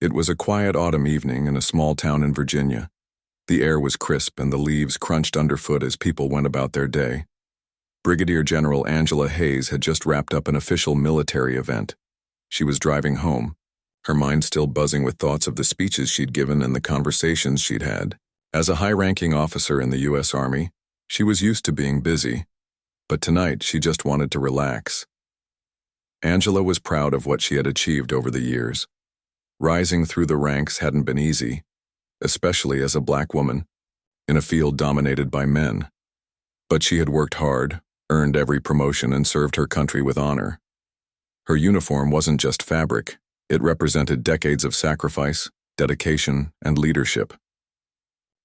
It was a quiet autumn evening in a small town in Virginia. The air was crisp and the leaves crunched underfoot as people went about their day. Brigadier General Angela Hayes had just wrapped up an official military event. She was driving home, her mind still buzzing with thoughts of the speeches she'd given and the conversations she'd had. As a high-ranking officer in the U.S. Army, she was used to being busy, but tonight she just wanted to relax. Angela was proud of what she had achieved over the years. Rising through the ranks hadn't been easy, especially as a black woman, in a field dominated by men. But she had worked hard, earned every promotion, and served her country with honor. Her uniform wasn't just fabric, it represented decades of sacrifice, dedication, and leadership.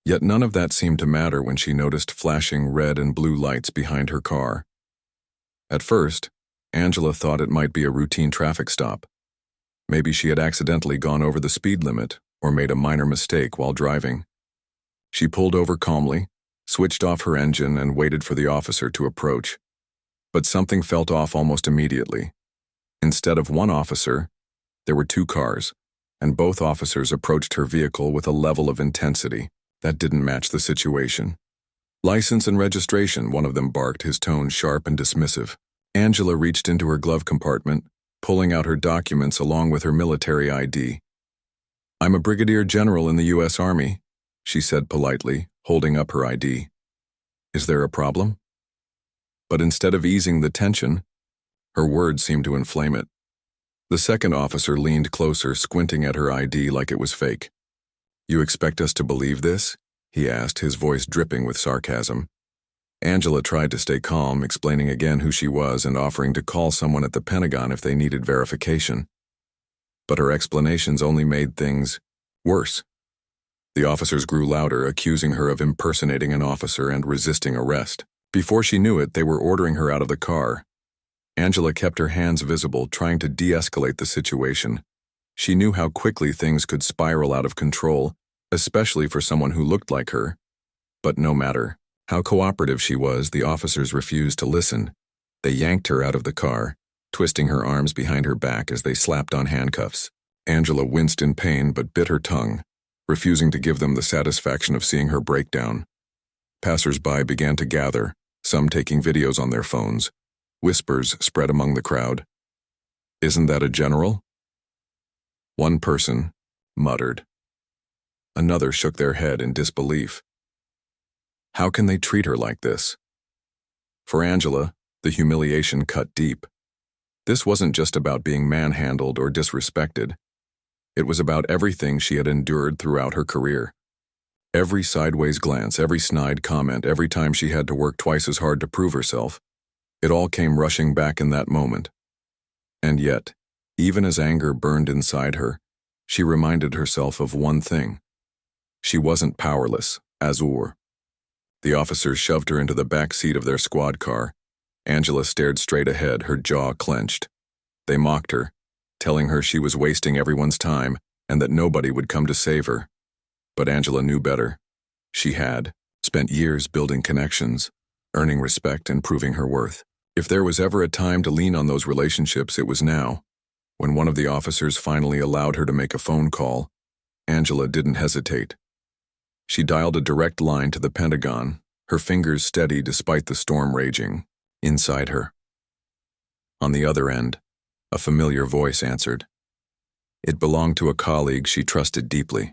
Yet none of that seemed to matter when she noticed flashing red and blue lights behind her car. At first, Angela thought it might be a routine traffic stop. Maybe she had accidentally gone over the speed limit or made a minor mistake while driving. She pulled over calmly, switched off her engine, and waited for the officer to approach. But something felt off almost immediately. Instead of one officer, there were two cars, and both officers approached her vehicle with a level of intensity that didn't match the situation. "License and registration," one of them barked, his tone sharp and dismissive. Angela reached into her glove compartment, pulling out her documents along with her military ID. "I'm a brigadier general in the U.S. Army," she said politely, holding up her ID. "Is there a problem?" But instead of easing the tension, her words seemed to inflame it. The second officer leaned closer, squinting at her ID like it was fake. "You expect us to believe this?" he asked, his voice dripping with sarcasm. Angela tried to stay calm, explaining again who she was and offering to call someone at the Pentagon if they needed verification. But her explanations only made things worse. The officers grew louder, accusing her of impersonating an officer and resisting arrest. Before she knew it, they were ordering her out of the car. Angela kept her hands visible, trying to de-escalate the situation. She knew how quickly things could spiral out of control, especially for someone who looked like her. But no matter how cooperative she was, the officers refused to listen. They yanked her out of the car, twisting her arms behind her back as they slapped on handcuffs. Angela winced in pain but bit her tongue, refusing to give them the satisfaction of seeing her break down. Passers-by began to gather, some taking videos on their phones. Whispers spread among the crowd. "Isn't that a general?" One person muttered. Another shook their head in disbelief. How can they treat her like this? For Angela, the humiliation cut deep. This wasn't just about being manhandled or disrespected. It was about everything she had endured throughout her career. Every sideways glance, every snide comment, every time she had to work twice as hard to prove herself, it all came rushing back in that moment. And yet, even as anger burned inside her, she reminded herself of one thing. She wasn't powerless, Azur. The officers shoved her into the back seat of their squad car. Angela stared straight ahead, her jaw clenched. They mocked her, telling her she was wasting everyone's time and that nobody would come to save her. But Angela knew better. She had spent years building connections, earning respect and proving her worth. If there was ever a time to lean on those relationships, it was now. When one of the officers finally allowed her to make a phone call, Angela didn't hesitate. She dialed a direct line to the Pentagon, her fingers steady despite the storm raging inside her. On the other end, a familiar voice answered. It belonged to a colleague she trusted deeply,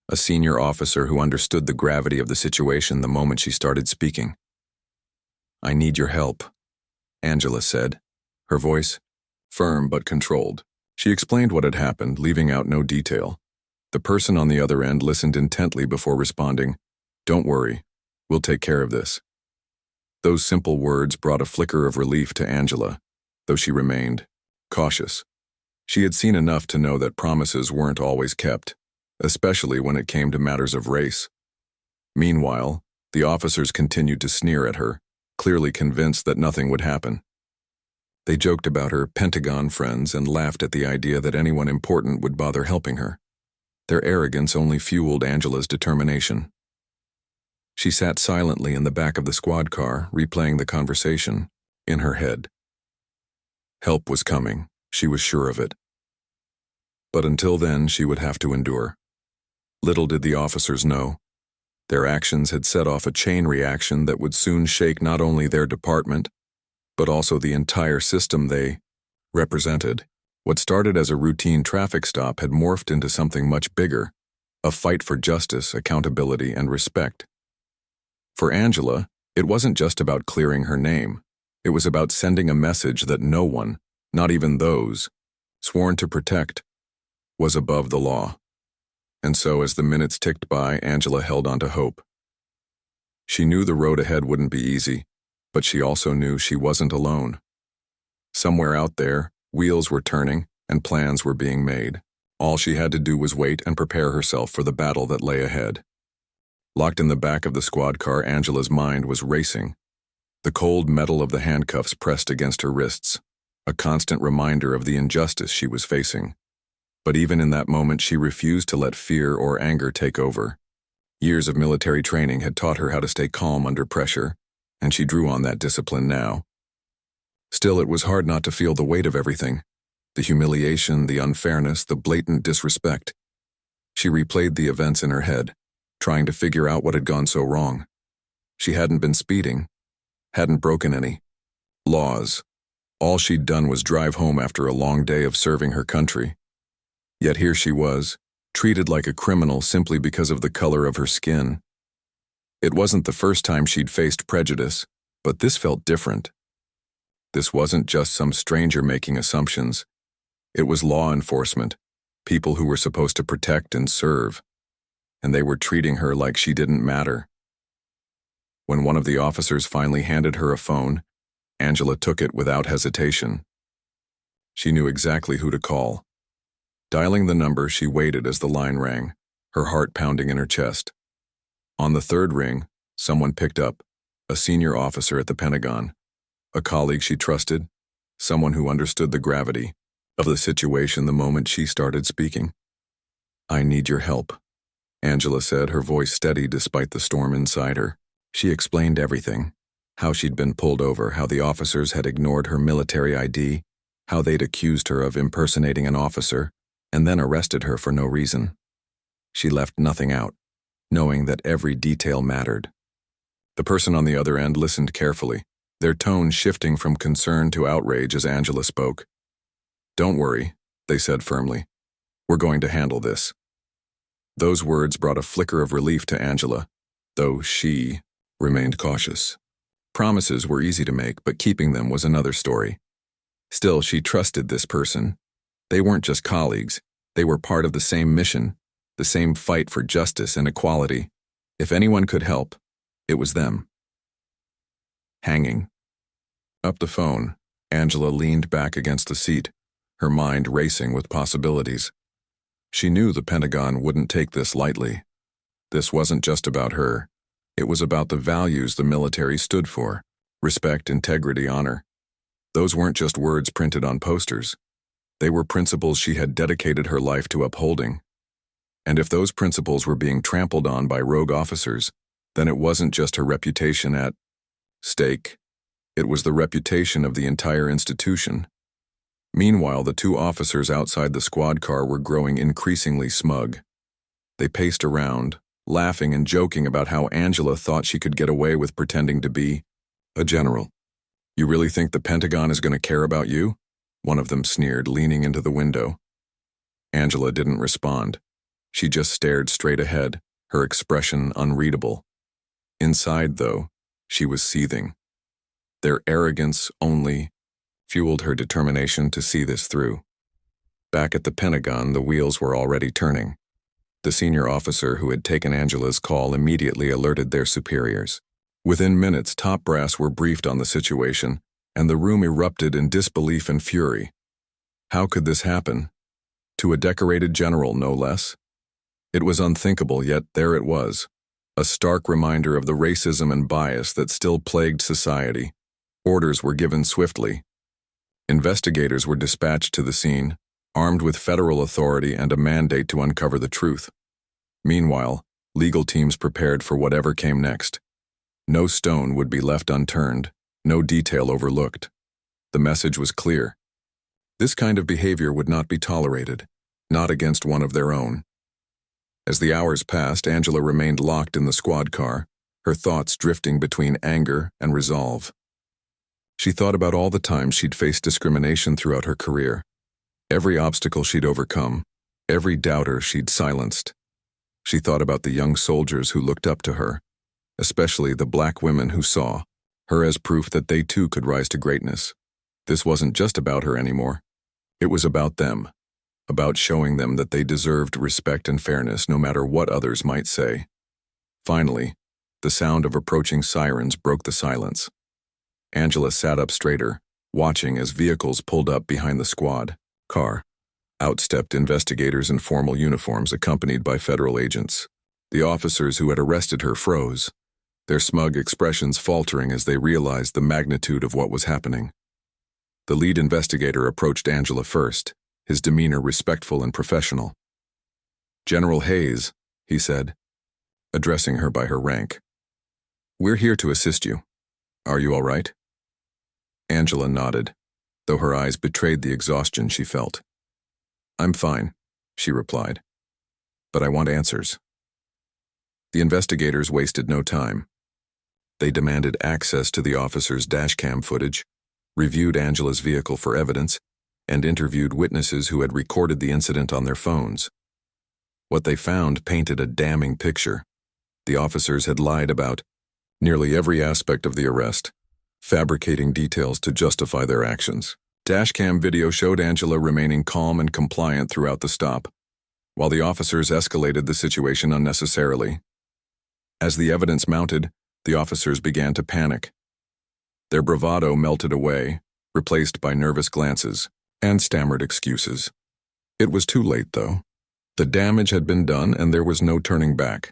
a senior officer who understood the gravity of the situation the moment she started speaking. "I need your help," Angela said, her voice firm but controlled. She explained what had happened, leaving out no detail. The person on the other end listened intently before responding, "Don't worry, we'll take care of this." Those simple words brought a flicker of relief to Angela, though she remained cautious. She had seen enough to know that promises weren't always kept, especially when it came to matters of race. Meanwhile, the officers continued to sneer at her, clearly convinced that nothing would happen. They joked about her Pentagon friends and laughed at the idea that anyone important would bother helping her. Their arrogance only fueled Angela's determination. She sat silently in the back of the squad car, replaying the conversation in her head. Help was coming, she was sure of it. But until then, she would have to endure. Little did the officers know. Their actions had set off a chain reaction that would soon shake not only their department, but also the entire system they represented. What started as a routine traffic stop had morphed into something much bigger, a fight for justice, accountability, and respect. For Angela, it wasn't just about clearing her name. It was about sending a message that no one, not even those sworn to protect, was above the law. And so as the minutes ticked by, Angela held on to hope. She knew the road ahead wouldn't be easy, but she also knew she wasn't alone. Somewhere out there, wheels were turning and plans were being made. All she had to do was wait and prepare herself for the battle that lay ahead. Locked in the back of the squad car, Angela's mind was racing. The cold metal of the handcuffs pressed against her wrists, a constant reminder of the injustice she was facing. But even in that moment, she refused to let fear or anger take over. Years of military training had taught her how to stay calm under pressure, and she drew on that discipline now. Still, it was hard not to feel the weight of everything. The humiliation, the unfairness, the blatant disrespect. She replayed the events in her head, trying to figure out what had gone so wrong. She hadn't been speeding, hadn't broken any laws. All she'd done was drive home after a long day of serving her country. Yet here she was, treated like a criminal simply because of the color of her skin. It wasn't the first time she'd faced prejudice, but this felt different. This wasn't just some stranger making assumptions. It was law enforcement, people who were supposed to protect and serve, and they were treating her like she didn't matter. When one of the officers finally handed her a phone, Angela took it without hesitation. She knew exactly who to call. Dialing the number, she waited as the line rang, her heart pounding in her chest. On the third ring, someone picked up, a senior officer at the Pentagon, a colleague she trusted, someone who understood the gravity of the situation the moment she started speaking. "I need your help," Angela said, her voice steady despite the storm inside her. She explained everything, how she'd been pulled over, how the officers had ignored her military ID, how they'd accused her of impersonating an officer, and then arrested her for no reason. She left nothing out, knowing that every detail mattered. The person on the other end listened carefully, their tone shifting from concern to outrage as Angela spoke. "Don't worry," they said firmly. "We're going to handle this." Those words brought a flicker of relief to Angela, though she remained cautious. Promises were easy to make, but keeping them was another story. Still, she trusted this person. They weren't just colleagues. They were part of the same mission, the same fight for justice and equality. If anyone could help, it was them. Hanging up the phone, Angela leaned back against the seat, her mind racing with possibilities. She knew the Pentagon wouldn't take this lightly. This wasn't just about her. It was about the values the military stood for: respect, integrity, honor. Those weren't just words printed on posters. They were principles she had dedicated her life to upholding. And if those principles were being trampled on by rogue officers, then it wasn't just her reputation at stake. It was the reputation of the entire institution. Meanwhile, the two officers outside the squad car were growing increasingly smug. They paced around, laughing and joking about how Angela thought she could get away with pretending to be a general. "You really think the Pentagon is going to care about you?" one of them sneered, leaning into the window. Angela didn't respond. She just stared straight ahead, her expression unreadable. Inside, though, she was seething. Their arrogance only fueled her determination to see this through. Back at the Pentagon, the wheels were already turning. The senior officer who had taken Angela's call immediately alerted their superiors. Within minutes, top brass were briefed on the situation, and the room erupted in disbelief and fury. How could this happen? To a decorated general, no less? It was unthinkable, yet there it was, a stark reminder of the racism and bias that still plagued society. Orders were given swiftly. Investigators were dispatched to the scene, armed with federal authority and a mandate to uncover the truth. Meanwhile, legal teams prepared for whatever came next. No stone would be left unturned, no detail overlooked. The message was clear. This kind of behavior would not be tolerated, not against one of their own. As the hours passed, Angela remained locked in the squad car, her thoughts drifting between anger and resolve. She thought about all the times she'd faced discrimination throughout her career, every obstacle she'd overcome, every doubter she'd silenced. She thought about the young soldiers who looked up to her, especially the black women who saw her as proof that they too could rise to greatness. This wasn't just about her anymore. It was about them, about showing them that they deserved respect and fairness no matter what others might say. Finally, the sound of approaching sirens broke the silence. Angela sat up straighter, watching as vehicles pulled up behind the squad car. Out stepped investigators in formal uniforms accompanied by federal agents. The officers who had arrested her froze, their smug expressions faltering as they realized the magnitude of what was happening. The lead investigator approached Angela first, his demeanor respectful and professional. "General Hayes," he said, addressing her by her rank. "We're here to assist you. Are you all right?" Angela nodded, though her eyes betrayed the exhaustion she felt. "I'm fine," she replied, "but I want answers." The investigators wasted no time. They demanded access to the officer's dashcam footage, reviewed Angela's vehicle for evidence, and interviewed witnesses who had recorded the incident on their phones. What they found painted a damning picture. The officers had lied about nearly every aspect of the arrest, fabricating details to justify their actions. Dashcam video showed Angela remaining calm and compliant throughout the stop, while the officers escalated the situation unnecessarily. As the evidence mounted, the officers began to panic. Their bravado melted away, replaced by nervous glances and stammered excuses. It was too late, though. The damage had been done and there was no turning back.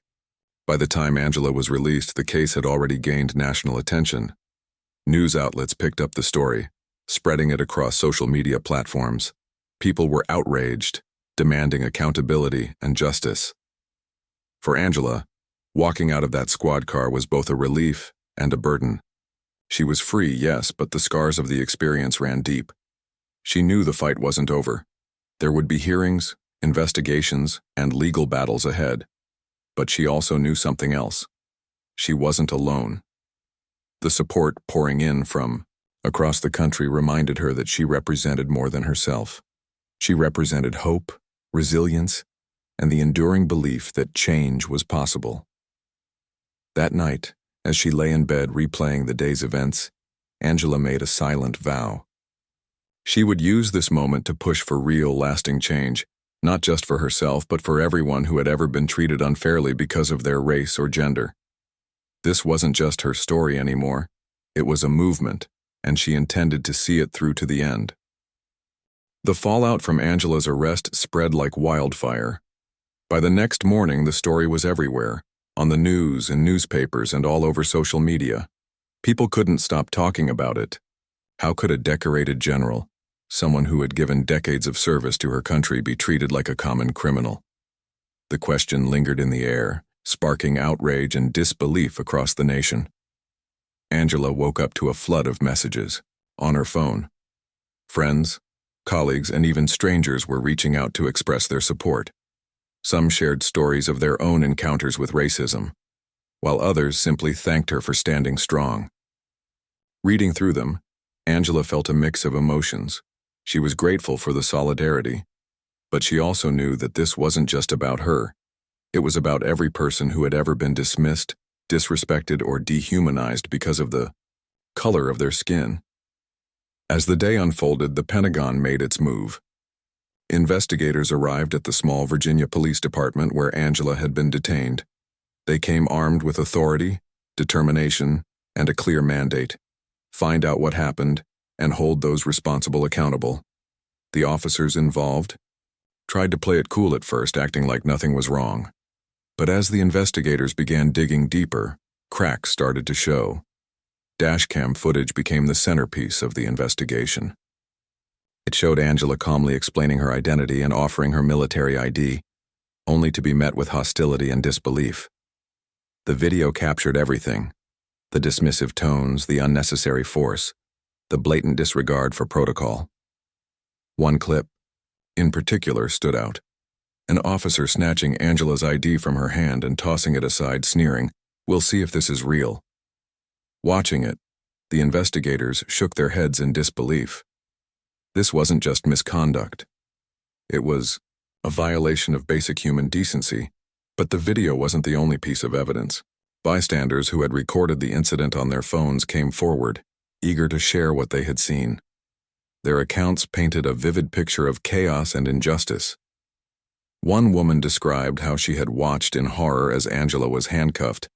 By the time Angela was released, the case had already gained national attention. News outlets picked up the story, spreading it across social media platforms. People were outraged, demanding accountability and justice. For Angela, walking out of that squad car was both a relief and a burden. She was free, yes, but the scars of the experience ran deep. She knew the fight wasn't over. There would be hearings, investigations, and legal battles ahead. But she also knew something else. She wasn't alone. The support pouring in from across the country reminded her that she represented more than herself. She represented hope, resilience, and the enduring belief that change was possible. That night, as she lay in bed replaying the day's events, Angela made a silent vow. She would use this moment to push for real, lasting change, not just for herself, but for everyone who had ever been treated unfairly because of their race or gender. This wasn't just her story anymore. It was a movement, and she intended to see it through to the end. The fallout from Angela's arrest spread like wildfire. By the next morning, the story was everywhere, on the news, in newspapers, and all over social media. People couldn't stop talking about it. How could a decorated general, someone who had given decades of service to her country, be treated like a common criminal? The question lingered in the air, sparking outrage and disbelief across the nation. Angela woke up to a flood of messages on her phone. Friends, colleagues, and even strangers were reaching out to express their support. Some shared stories of their own encounters with racism, while others simply thanked her for standing strong. Reading through them, Angela felt a mix of emotions. She was grateful for the solidarity, but she also knew that this wasn't just about her. It was about every person who had ever been dismissed, disrespected, or dehumanized because of the color of their skin. As the day unfolded, the Pentagon made its move. Investigators arrived at the small Virginia Police Department where Angela had been detained. They came armed with authority, determination, and a clear mandate: find out what happened and hold those responsible accountable. The officers involved tried to play it cool at first, acting like nothing was wrong. But as the investigators began digging deeper, cracks started to show. Dashcam footage became the centerpiece of the investigation. It showed Angela calmly explaining her identity and offering her military ID, only to be met with hostility and disbelief. The video captured everything: the dismissive tones, the unnecessary force, the blatant disregard for protocol. One clip, in particular, stood out. an officer snatching Angela's ID from her hand and tossing it aside, sneering, "We'll see if this is real." Watching it, the investigators shook their heads in disbelief. This wasn't just misconduct. It was a violation of basic human decency. But the video wasn't the only piece of evidence. Bystanders who had recorded the incident on their phones came forward, eager to share what they had seen. Their accounts painted a vivid picture of chaos and injustice. One woman described how she had watched in horror as Angela was handcuffed,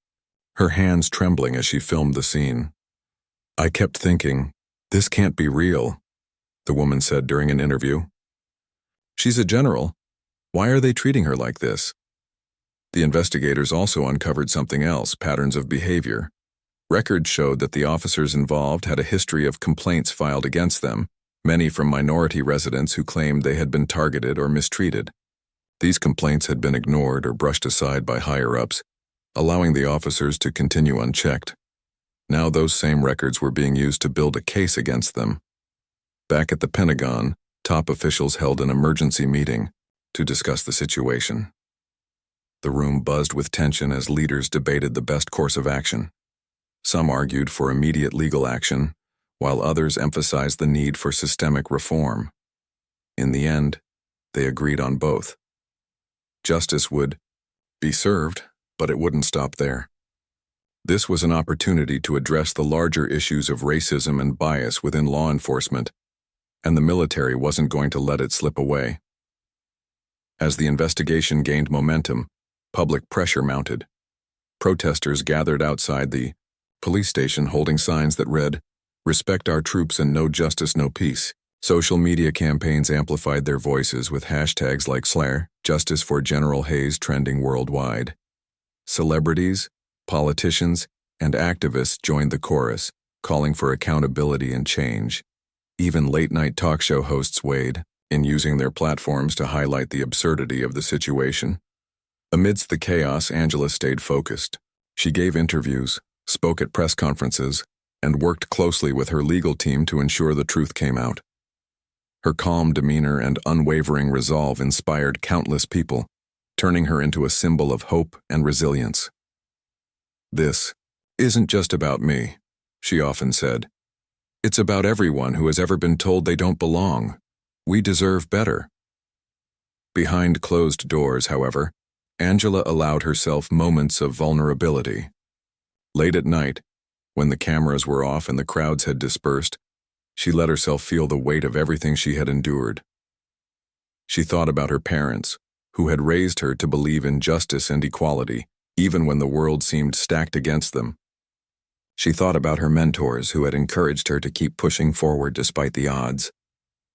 her hands trembling as she filmed the scene. "I kept thinking, this can't be real," the woman said during an interview. "She's a general. Why are they treating her like this?" The investigators also uncovered something else: patterns of behavior. Records showed that the officers involved had a history of complaints filed against them, many from minority residents who claimed they had been targeted or mistreated. These complaints had been ignored or brushed aside by higher-ups, allowing the officers to continue unchecked. Now those same records were being used to build a case against them. Back at the Pentagon, top officials held an emergency meeting to discuss the situation. The room buzzed with tension as leaders debated the best course of action. Some argued for immediate legal action, while others emphasized the need for systemic reform. In the end, they agreed on both. Justice would be served, but it wouldn't stop there. This was an opportunity to address the larger issues of racism and bias within law enforcement, and the military wasn't going to let it slip away. As the investigation gained momentum, public pressure mounted. Protesters gathered outside the police station holding signs that read, "Respect our troops and no justice, no peace." Social media campaigns amplified their voices with hashtags like /Justice for General Hayes trending worldwide. Celebrities, politicians, and activists joined the chorus, calling for accountability and change. Even late-night talk show hosts weighed in, using their platforms to highlight the absurdity of the situation. Amidst the chaos, Angela stayed focused. She gave interviews, spoke at press conferences, and worked closely with her legal team to ensure the truth came out. Her calm demeanor and unwavering resolve inspired countless people, turning her into a symbol of hope and resilience. "This isn't just about me," she often said. "It's about everyone who has ever been told they don't belong. We deserve better." Behind closed doors, however, Angela allowed herself moments of vulnerability. Late at night, when the cameras were off and the crowds had dispersed, she let herself feel the weight of everything she had endured. She thought about her parents, who had raised her to believe in justice and equality, even when the world seemed stacked against them. She thought about her mentors who had encouraged her to keep pushing forward despite the odds.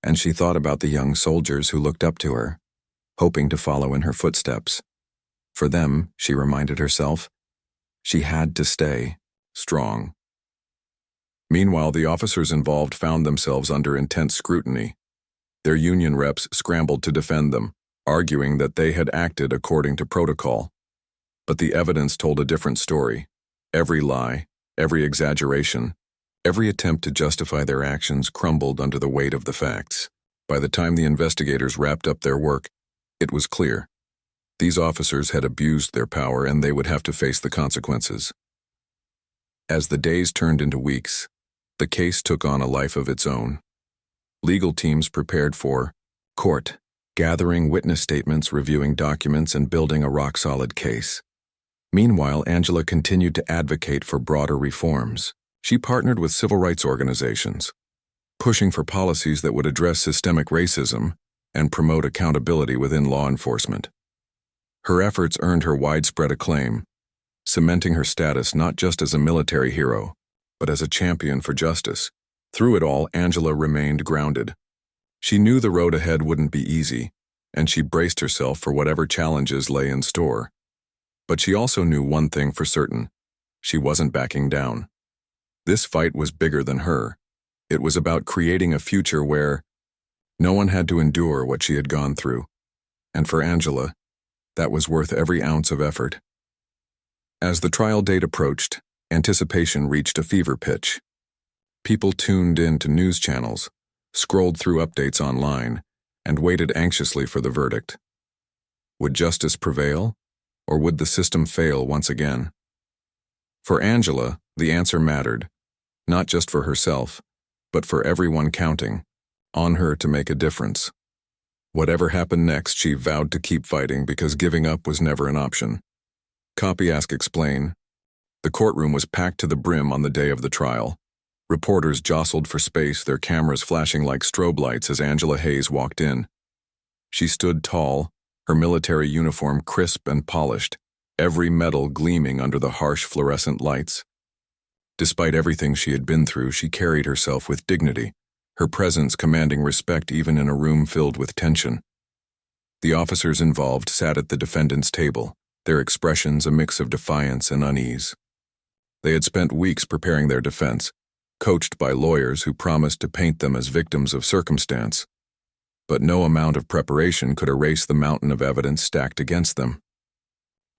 And she thought about the young soldiers who looked up to her, hoping to follow in her footsteps. For them, she reminded herself, she had to stay strong. Meanwhile, the officers involved found themselves under intense scrutiny. Their union reps scrambled to defend them, arguing that they had acted according to protocol. But the evidence told a different story. Every lie, every exaggeration, every attempt to justify their actions crumbled under the weight of the facts. By the time the investigators wrapped up their work, it was clear. These officers had abused their power and they would have to face the consequences. As the days turned into weeks, the case took on a life of its own. Legal teams prepared for court, gathering witness statements, reviewing documents, and building a rock-solid case. Meanwhile, Angela continued to advocate for broader reforms. She partnered with civil rights organizations, pushing for policies that would address systemic racism and promote accountability within law enforcement. Her efforts earned her widespread acclaim, cementing her status not just as a military hero, but as a champion for justice. Through it all, Angela remained grounded. She knew the road ahead wouldn't be easy, and she braced herself for whatever challenges lay in store. But she also knew one thing for certain: she wasn't backing down. This fight was bigger than her. It was about creating a future where no one had to endure what she had gone through. And for Angela, that was worth every ounce of effort. As the trial date approached, anticipation reached a fever pitch. People tuned in to news channels, scrolled through updates online, and waited anxiously for the verdict. Would justice prevail, or would the system fail once again? For Angela, the answer mattered, not just for herself, but for everyone counting on her to make a difference. Whatever happened next, she vowed to keep fighting because giving up was never an option. Copy Ask Explain. The courtroom was packed to the brim on the day of the trial. Reporters jostled for space, their cameras flashing like strobe lights as Angela Hayes walked in. She stood tall, her military uniform crisp and polished, every metal gleaming under the harsh fluorescent lights. Despite everything she had been through, she carried herself with dignity, her presence commanding respect even in a room filled with tension. The officers involved sat at the defendant's table, their expressions a mix of defiance and unease. They had spent weeks preparing their defense, coached by lawyers who promised to paint them as victims of circumstance. But no amount of preparation could erase the mountain of evidence stacked against them.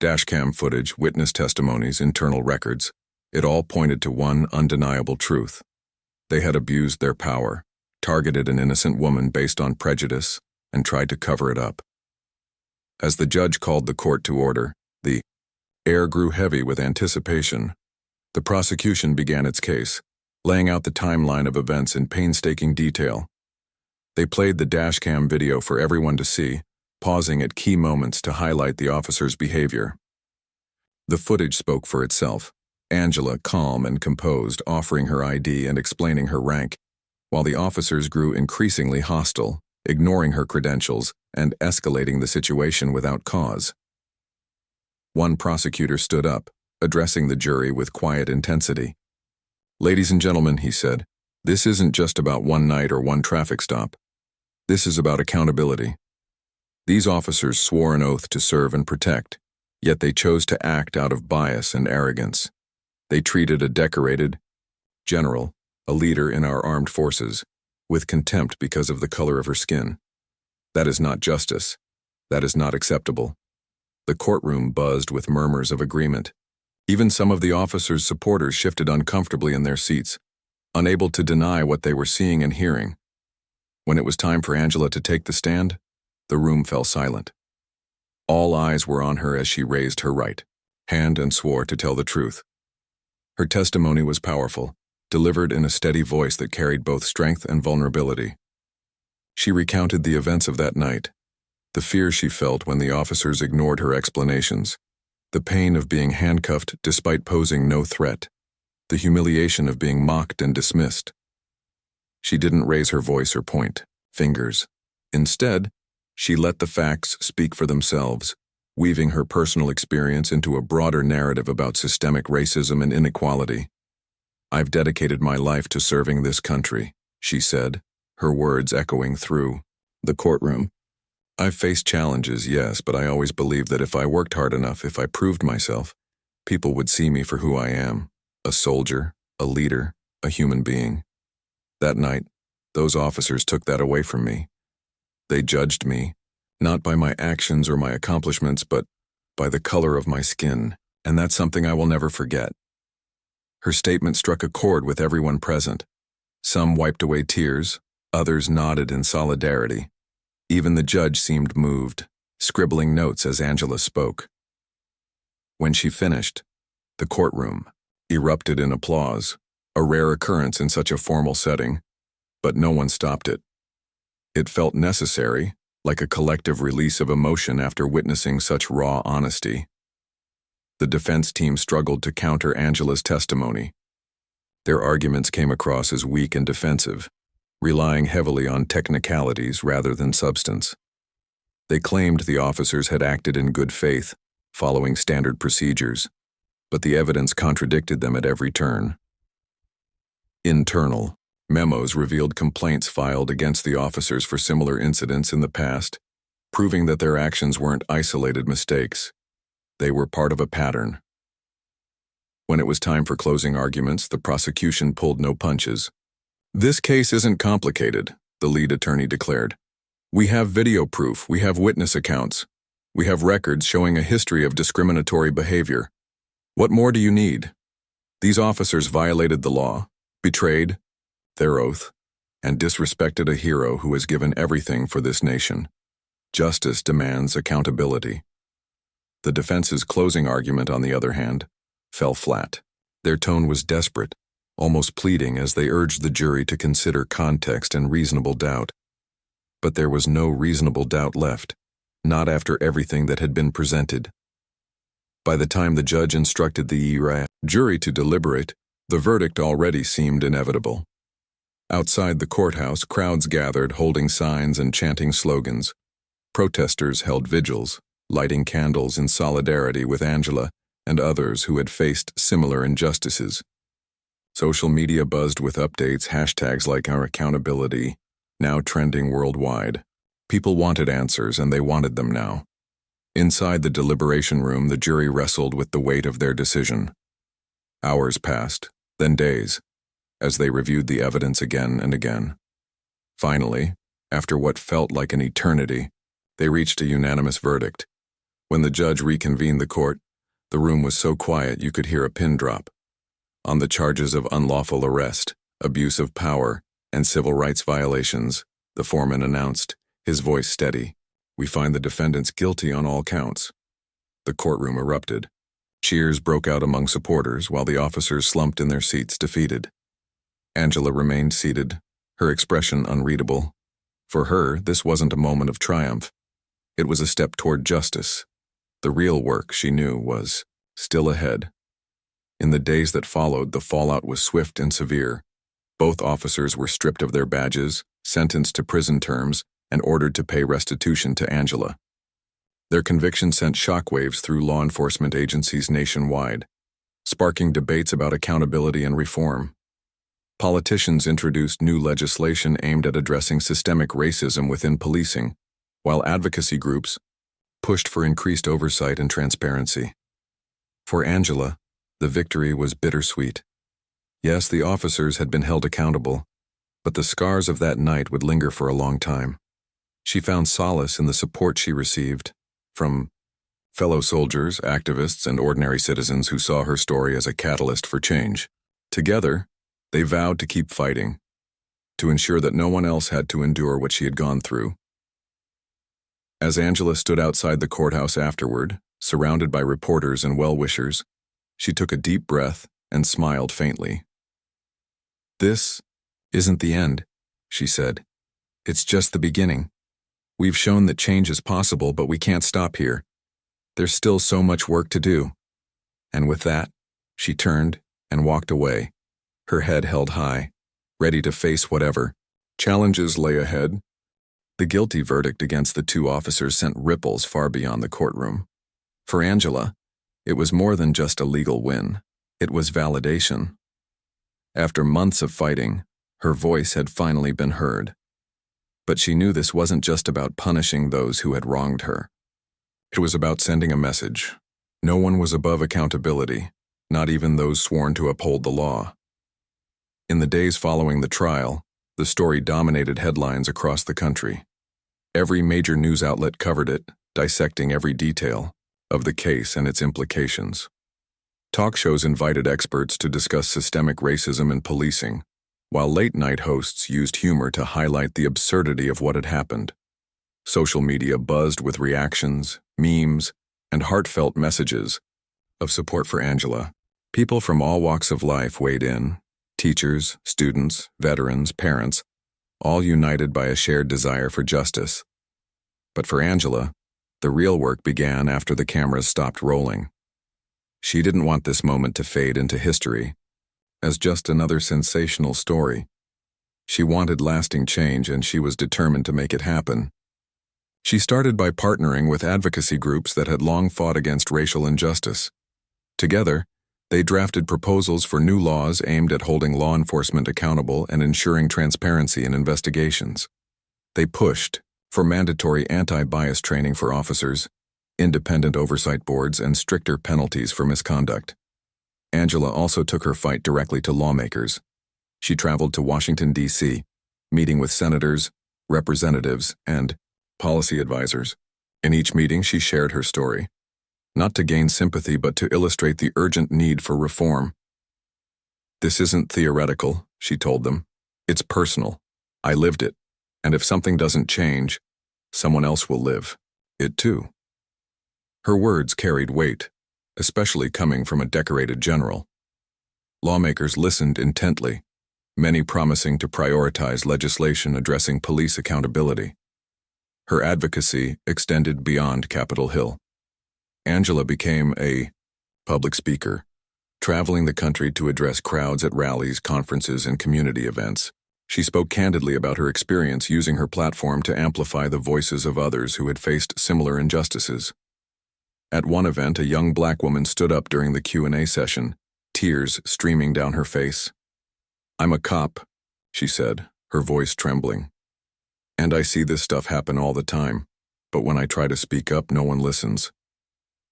Dashcam footage, witness testimonies, internal records, it all pointed to one undeniable truth. They had abused their power, targeted an innocent woman based on prejudice, and tried to cover it up. As the judge called the court to order, the air grew heavy with anticipation. The prosecution began its case, laying out the timeline of events in painstaking detail. They played the dashcam video for everyone to see, pausing at key moments to highlight the officer's behavior. The footage spoke for itself, Angela calm and composed, offering her ID and explaining her rank, while the officers grew increasingly hostile, ignoring her credentials and escalating the situation without cause. One prosecutor stood up, addressing the jury with quiet intensity. "Ladies and gentlemen," he said, "this isn't just about one night or one traffic stop. This is about accountability. These officers swore an oath to serve and protect, yet they chose to act out of bias and arrogance. They treated a decorated general, a leader in our armed forces, with contempt because of the color of her skin. That is not justice. That is not acceptable." The courtroom buzzed with murmurs of agreement. Even some of the officers' supporters shifted uncomfortably in their seats, unable to deny what they were seeing and hearing. When it was time for Angela to take the stand, the room fell silent. All eyes were on her as she raised her right hand and swore to tell the truth. Her testimony was powerful, delivered in a steady voice that carried both strength and vulnerability. She recounted the events of that night, the fear she felt when the officers ignored her explanations, the pain of being handcuffed despite posing no threat, the humiliation of being mocked and dismissed. She didn't raise her voice or point fingers. Instead, she let the facts speak for themselves, weaving her personal experience into a broader narrative about systemic racism and inequality. "I've dedicated my life to serving this country," she said, her words echoing through the courtroom. "I've faced challenges, yes, but I always believed that if I worked hard enough, if I proved myself, people would see me for who I am, a soldier, a leader, a human being. That night, those officers took that away from me. They judged me, not by my actions or my accomplishments, but by the color of my skin, and that's something I will never forget." Her statement struck a chord with everyone present. Some wiped away tears, others nodded in solidarity. Even the judge seemed moved, scribbling notes as Angela spoke. When she finished, the courtroom erupted in applause, a rare occurrence in such a formal setting, but no one stopped it. It felt necessary, like a collective release of emotion after witnessing such raw honesty. The defense team struggled to counter Angela's testimony. Their arguments came across as weak and defensive, relying heavily on technicalities rather than substance. They claimed the officers had acted in good faith, following standard procedures, but the evidence contradicted them at every turn. Internal memos revealed complaints filed against the officers for similar incidents in the past, proving that their actions weren't isolated mistakes. They were part of a pattern. When it was time for closing arguments, the prosecution pulled no punches. "This case isn't complicated," the lead attorney declared. "We have video proof, we have witness accounts, we have records showing a history of discriminatory behavior. What more do you need? These officers violated the law, betrayed their oath, and disrespected a hero who has given everything for this nation. Justice demands accountability. The defense's closing argument, on the other hand, fell flat. Their tone was desperate, almost pleading as they urged the jury to consider context and reasonable doubt. But there was no reasonable doubt left, not after everything that had been presented. By the time the judge instructed the jury to deliberate, the verdict already seemed inevitable. Outside the courthouse, crowds gathered, holding signs and chanting slogans. Protesters held vigils, lighting candles in solidarity with Angela and others who had faced similar injustices. Social media buzzed with updates, hashtags like "Our Accountability," now trending worldwide. People wanted answers, and they wanted them now. Inside the deliberation room, the jury wrestled with the weight of their decision. Hours passed, then days, as they reviewed the evidence again and again. Finally, after what felt like an eternity, they reached a unanimous verdict. When the judge reconvened the court, the room was so quiet you could hear a pin drop. On the charges of unlawful arrest, abuse of power, and civil rights violations, the foreman announced, his voice steady, "We find the defendants guilty on all counts." The courtroom erupted. Cheers broke out among supporters while the officers slumped in their seats, defeated. Angela remained seated, her expression unreadable. For her, this wasn't a moment of triumph. It was a step toward justice. The real work, she knew, was still ahead. In the days that followed, the fallout was swift and severe. Both officers were stripped of their badges, sentenced to prison terms, and ordered to pay restitution to Angela. Their conviction sent shockwaves through law enforcement agencies nationwide, sparking debates about accountability and reform. Politicians introduced new legislation aimed at addressing systemic racism within policing, while advocacy groups pushed for increased oversight and transparency. For Angela, the victory was bittersweet. Yes, the officers had been held accountable, but the scars of that night would linger for a long time. She found solace in the support she received from fellow soldiers, activists, and ordinary citizens who saw her story as a catalyst for change. Together, they vowed to keep fighting, to ensure that no one else had to endure what she had gone through. As Angela stood outside the courthouse afterward, surrounded by reporters and well-wishers, she took a deep breath and smiled faintly. "This isn't the end," she said. "It's just the beginning. We've shown that change is possible, but we can't stop here. There's still so much work to do." And with that, she turned and walked away, her head held high, ready to face whatever challenges lay ahead. The guilty verdict against the two officers sent ripples far beyond the courtroom. For Angela, it was more than just a legal win. It was validation. After months of fighting, her voice had finally been heard. But she knew this wasn't just about punishing those who had wronged her. It was about sending a message. No one was above accountability, not even those sworn to uphold the law. In the days following the trial, the story dominated headlines across the country. Every major news outlet covered it, dissecting every detail of the case and its implications. Talk shows invited experts to discuss systemic racism in policing, while late-night hosts used humor to highlight the absurdity of what had happened. Social media buzzed with reactions, memes, and heartfelt messages of support for Angela. People from all walks of life weighed in: teachers, students, veterans, parents, all united by a shared desire for justice. But for Angela, the real work began after the cameras stopped rolling. She didn't want this moment to fade into history as just another sensational story. She wanted lasting change, and she was determined to make it happen. She started by partnering with advocacy groups that had long fought against racial injustice. Together, they drafted proposals for new laws aimed at holding law enforcement accountable and ensuring transparency in investigations. They pushed for mandatory anti-bias training for officers, independent oversight boards, and stricter penalties for misconduct. Angela also took her fight directly to lawmakers. She traveled to Washington, D.C., meeting with senators, representatives, and policy advisors. In each meeting, she shared her story, not to gain sympathy but to illustrate the urgent need for reform. "This isn't theoretical," she told them. "It's personal. I lived it. And if something doesn't change, Someone else will live. It too. Her words carried weight, especially coming from a decorated general. Lawmakers listened intently, many promising to prioritize legislation addressing police accountability. Her advocacy extended beyond Capitol Hill. Angela became a public speaker, traveling the country to address crowds at rallies, conferences, and community events. She spoke candidly about her experience using her platform to amplify the voices of others who had faced similar injustices. At one event, a young black woman stood up during the Q&A session, tears streaming down her face. "I'm a cop," she said, her voice trembling. "And I see this stuff happen all the time, but when I try to speak up, no one listens.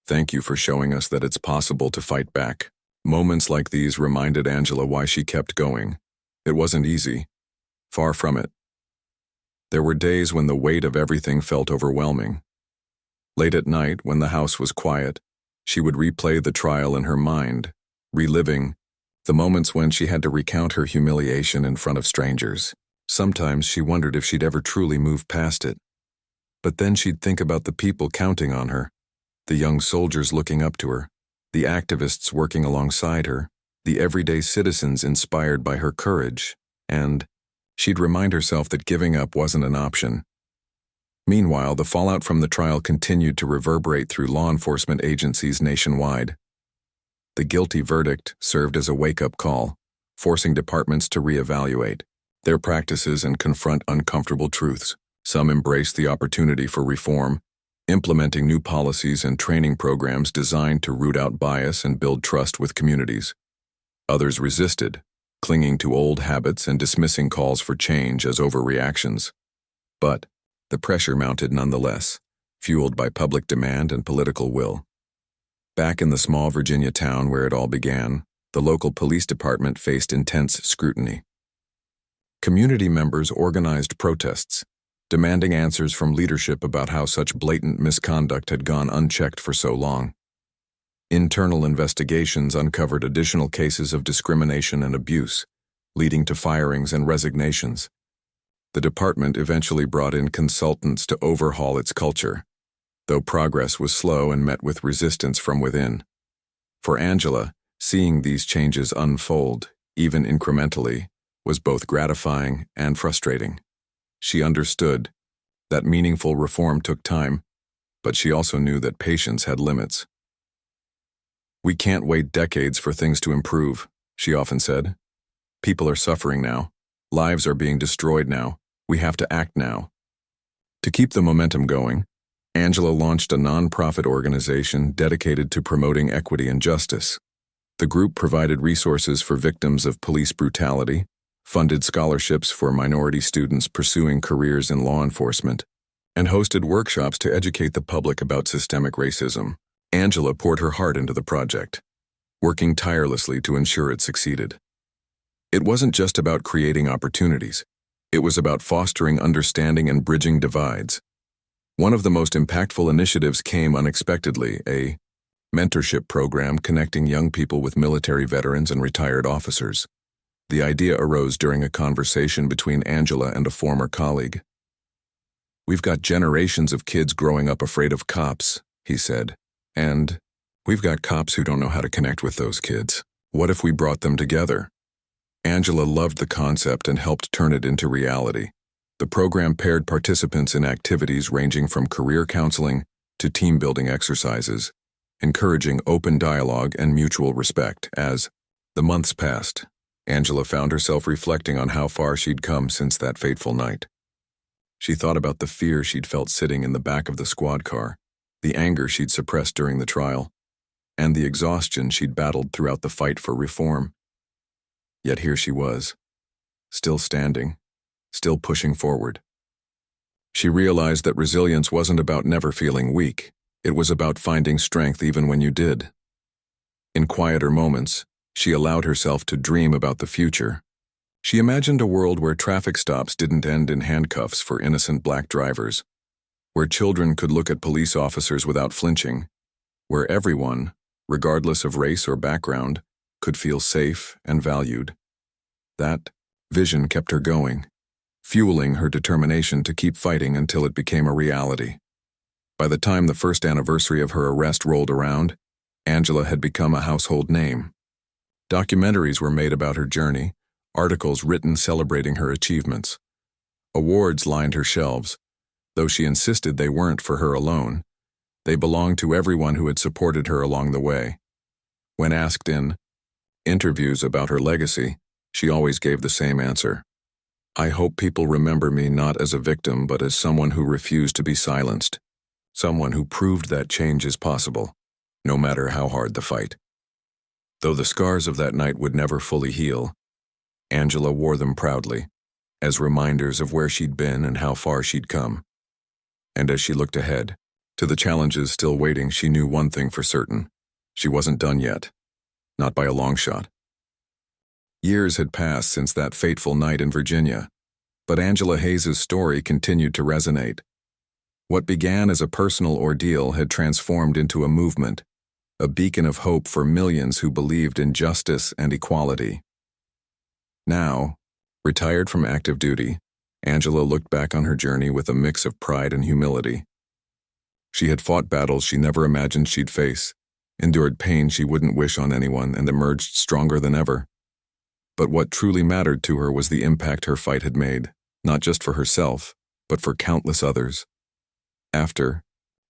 Thank you for showing us that it's possible to fight back." Moments like these reminded Angela why she kept going. It wasn't easy. Far from it. There were days when the weight of everything felt overwhelming. Late at night, when the house was quiet, she would replay the trial in her mind, reliving the moments when she had to recount her humiliation in front of strangers. Sometimes she wondered if she'd ever truly move past it. But then she'd think about the people counting on her, the young soldiers looking up to her, the activists working alongside her, the everyday citizens inspired by her courage, and she'd remind herself that giving up wasn't an option. Meanwhile, the fallout from the trial continued to reverberate through law enforcement agencies nationwide. The guilty verdict served as a wake-up call, forcing departments to reevaluate their practices and confront uncomfortable truths. Some embraced the opportunity for reform, implementing new policies and training programs designed to root out bias and build trust with communities. Others resisted, clinging to old habits and dismissing calls for change as overreactions. But the pressure mounted nonetheless, fueled by public demand and political will. Back in the small Virginia town where it all began, the local police department faced intense scrutiny. Community members organized protests, demanding answers from leadership about how such blatant misconduct had gone unchecked for so long. Internal investigations uncovered additional cases of discrimination and abuse, leading to firings and resignations. The department eventually brought in consultants to overhaul its culture, though progress was slow and met with resistance from within. For Angela, seeing these changes unfold, even incrementally, was both gratifying and frustrating. She understood that meaningful reform took time, but she also knew that patience had limits. "We can't wait decades for things to improve," she often said. "People are suffering now. Lives are being destroyed now. We have to act now." To keep the momentum going, Angela launched a nonprofit organization dedicated to promoting equity and justice. The group provided resources for victims of police brutality, funded scholarships for minority students pursuing careers in law enforcement, and hosted workshops to educate the public about systemic racism. Angela poured her heart into the project, working tirelessly to ensure it succeeded. It wasn't just about creating opportunities. It was about fostering understanding and bridging divides. One of the most impactful initiatives came unexpectedly, a mentorship program connecting young people with military veterans and retired officers. The idea arose during a conversation between Angela and a former colleague. "We've got generations of kids growing up afraid of cops," he said, "and we've got cops who don't know how to connect with those kids. What if we brought them together?" Angela loved the concept and helped turn it into reality. The program paired participants in activities ranging from career counseling to team-building exercises, encouraging open dialogue and mutual respect. As the months passed, Angela found herself reflecting on how far she'd come since that fateful night. She thought about the fear she'd felt sitting in the back of the squad car, the anger she'd suppressed during the trial, and the exhaustion she'd battled throughout the fight for reform. Yet here she was, still standing, still pushing forward. She realized that resilience wasn't about never feeling weak. It was about finding strength even when you did. In quieter moments, she allowed herself to dream about the future. She imagined a world where traffic stops didn't end in handcuffs for innocent black drivers, where children could look at police officers without flinching, where everyone, regardless of race or background, could feel safe and valued. That vision kept her going, fueling her determination to keep fighting until it became a reality. By the time the first anniversary of her arrest rolled around, Angela had become a household name. Documentaries were made about her journey, articles written celebrating her achievements. Awards lined her shelves, though she insisted they weren't for her alone. They belonged to everyone who had supported her along the way. When asked in interviews about her legacy, she always gave the same answer. "I hope people remember me not as a victim but as someone who refused to be silenced. Someone who proved that change is possible, no matter how hard the fight." Though the scars of that night would never fully heal, Angela wore them proudly, as reminders of where she'd been and how far she'd come. And as she looked ahead, to the challenges still waiting, she knew one thing for certain. She wasn't done yet. Not by a long shot. Years had passed since that fateful night in Virginia, but Angela Hayes' story continued to resonate. What began as a personal ordeal had transformed into a movement, a beacon of hope for millions who believed in justice and equality. Now, retired from active duty, Angela looked back on her journey with a mix of pride and humility. She had fought battles she never imagined she'd face, endured pain she wouldn't wish on anyone, and emerged stronger than ever. But what truly mattered to her was the impact her fight had made, not just for herself, but for countless others. After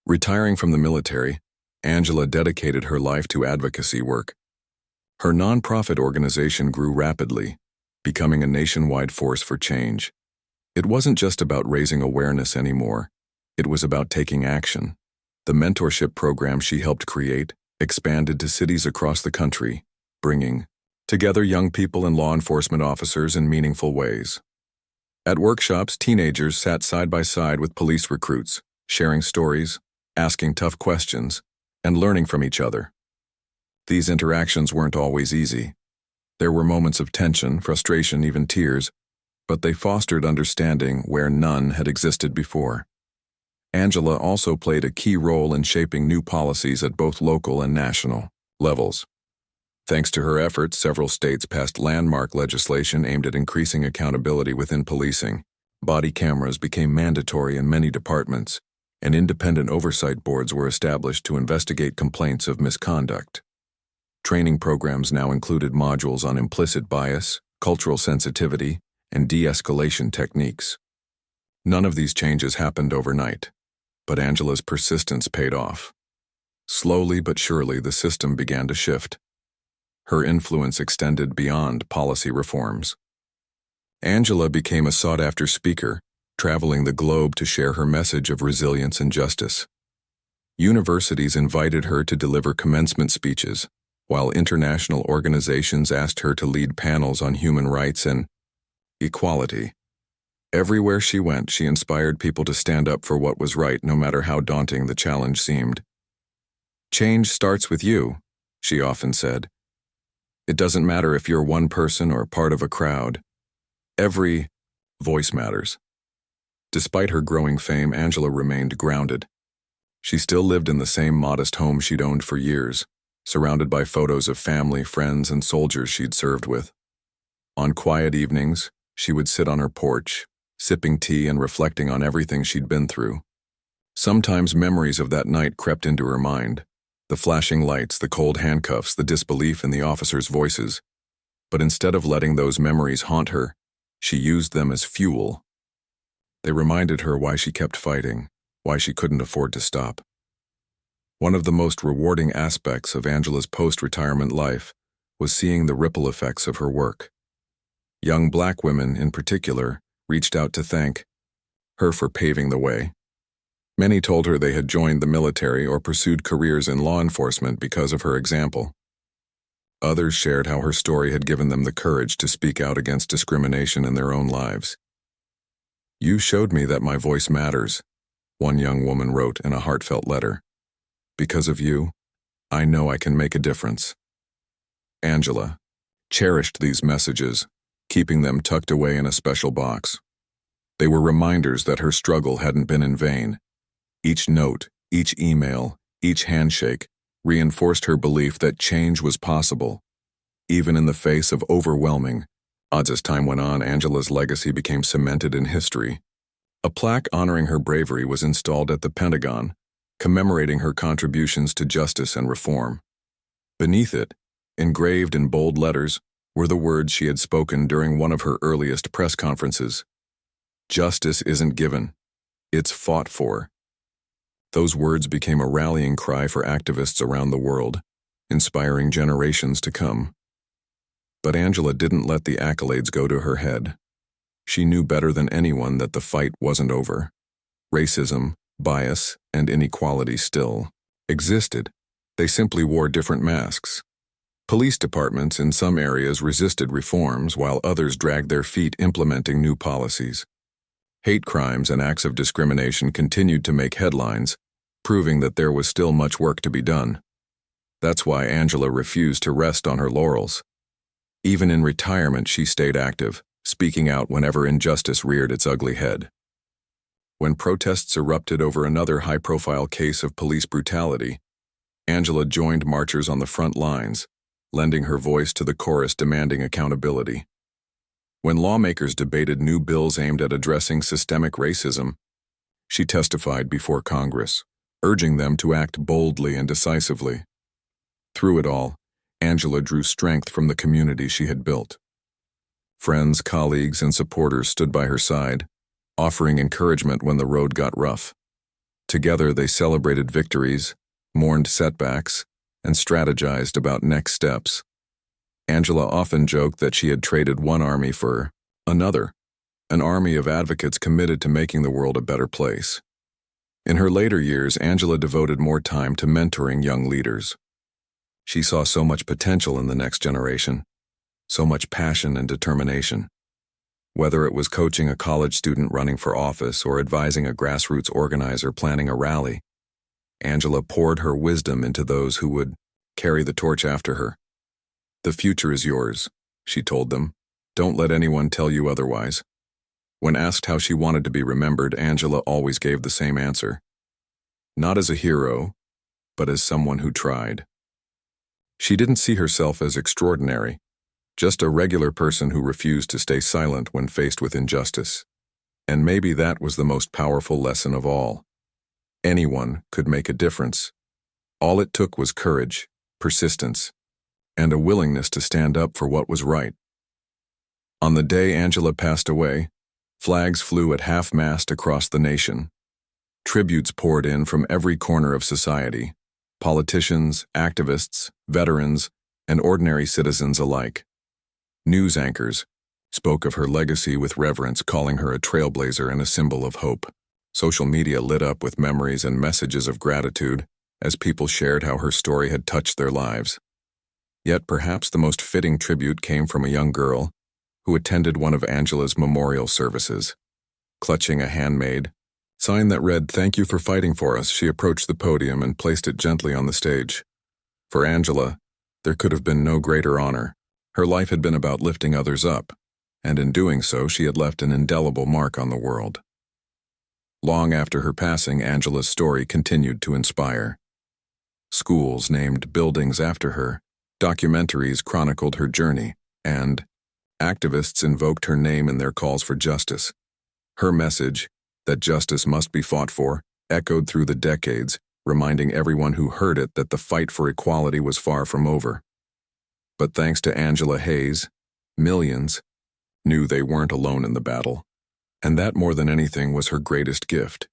retiring from the military, Angela dedicated her life to advocacy work. Her nonprofit organization grew rapidly, becoming a nationwide force for change. It wasn't just about raising awareness anymore. It was about taking action. The mentorship program she helped create expanded to cities across the country, bringing together young people and law enforcement officers in meaningful ways. At workshops, teenagers sat side by side with police recruits, sharing stories, asking tough questions, and learning from each other. These interactions weren't always easy. There were moments of tension, frustration, even tears, but they fostered understanding where none had existed before. Angela also played a key role in shaping new policies at both local and national levels. Thanks to her efforts, several states passed landmark legislation aimed at increasing accountability within policing. Body cameras became mandatory in many departments, and independent oversight boards were established to investigate complaints of misconduct. Training programs now included modules on implicit bias, cultural sensitivity, and de-escalation techniques. None of these changes happened overnight, but Angela's persistence paid off. Slowly but surely, the system began to shift. Her influence extended beyond policy reforms. Angela became a sought-after speaker, traveling the globe to share her message of resilience and justice. Universities invited her to deliver commencement speeches, while international organizations asked her to lead panels on human rights and equality. Everywhere she went, she inspired people to stand up for what was right, no matter how daunting the challenge seemed. "Change starts with you," she often said. "It doesn't matter if you're one person or part of a crowd. Every voice matters." Despite her growing fame, Angela remained grounded. She still lived in the same modest home she'd owned for years, surrounded by photos of family, friends, and soldiers she'd served with. On quiet evenings, she would sit on her porch, sipping tea and reflecting on everything she'd been through. Sometimes memories of that night crept into her mind, the flashing lights, the cold handcuffs, the disbelief in the officers' voices. But instead of letting those memories haunt her, she used them as fuel. They reminded her why she kept fighting, why she couldn't afford to stop. One of the most rewarding aspects of Angela's post-retirement life was seeing the ripple effects of her work. Young Black women, in particular, reached out to thank her for paving the way. Many told her they had joined the military or pursued careers in law enforcement because of her example. Others shared how her story had given them the courage to speak out against discrimination in their own lives. "You showed me that my voice matters," one young woman wrote in a heartfelt letter. "Because of you, I know I can make a difference." Angela cherished these messages, keeping them tucked away in a special box. They were reminders that her struggle hadn't been in vain. Each note, each email, each handshake reinforced her belief that change was possible, even in the face of overwhelming As time went on, Angela's legacy became cemented in history. A plaque honoring her bravery was installed at the Pentagon, commemorating her contributions to justice and reform. Beneath it, engraved in bold letters, were the words she had spoken during one of her earliest press conferences. "Justice isn't given, it's fought for." Those words became a rallying cry for activists around the world, inspiring generations to come. But Angela didn't let the accolades go to her head. She knew better than anyone that the fight wasn't over. Racism, bias, and inequality still existed. They simply wore different masks. Police departments in some areas resisted reforms while others dragged their feet implementing new policies. Hate crimes and acts of discrimination continued to make headlines, proving that there was still much work to be done. That's why Angela refused to rest on her laurels. Even in retirement, she stayed active, speaking out whenever injustice reared its ugly head. When protests erupted over another high-profile case of police brutality, Angela joined marchers on the front lines, lending her voice to the chorus demanding accountability. When lawmakers debated new bills aimed at addressing systemic racism, she testified before Congress, urging them to act boldly and decisively. Through it all, Angela drew strength from the community she had built. Friends, colleagues, and supporters stood by her side, offering encouragement when the road got rough. Together they celebrated victories, mourned setbacks, and strategized about next steps. Angela often joked that she had traded one army for another, an army of advocates committed to making the world a better place. In her later years, Angela devoted more time to mentoring young leaders. She saw so much potential in the next generation, so much passion and determination. Whether it was coaching a college student running for office or advising a grassroots organizer planning a rally, Angela poured her wisdom into those who would carry the torch after her. "The future is yours," she told them. "Don't let anyone tell you otherwise." When asked how she wanted to be remembered, Angela always gave the same answer. Not as a hero, but as someone who tried. She didn't see herself as extraordinary, just a regular person who refused to stay silent when faced with injustice. And maybe that was the most powerful lesson of all. Anyone could make a difference. All it took was courage, persistence, and a willingness to stand up for what was right. On the day Angela passed away, flags flew at half-mast across the nation. Tributes poured in from every corner of society, politicians, activists, veterans, and ordinary citizens alike. News anchors spoke of her legacy with reverence, calling her a trailblazer and a symbol of hope. Social media lit up with memories and messages of gratitude as people shared how her story had touched their lives. Yet perhaps the most fitting tribute came from a young girl who attended one of Angela's memorial services. Clutching a handmade sign that read, "Thank you for fighting for us," she approached the podium and placed it gently on the stage. For Angela, there could have been no greater honor. Her life had been about lifting others up, and in doing so, she had left an indelible mark on the world. Long after her passing, Angela's story continued to inspire. Schools named buildings after her, documentaries chronicled her journey, and activists invoked her name in their calls for justice. Her message, that justice must be fought for, echoed through the decades, reminding everyone who heard it that the fight for equality was far from over. But thanks to Angela Hayes, millions knew they weren't alone in the battle, and that more than anything was her greatest gift.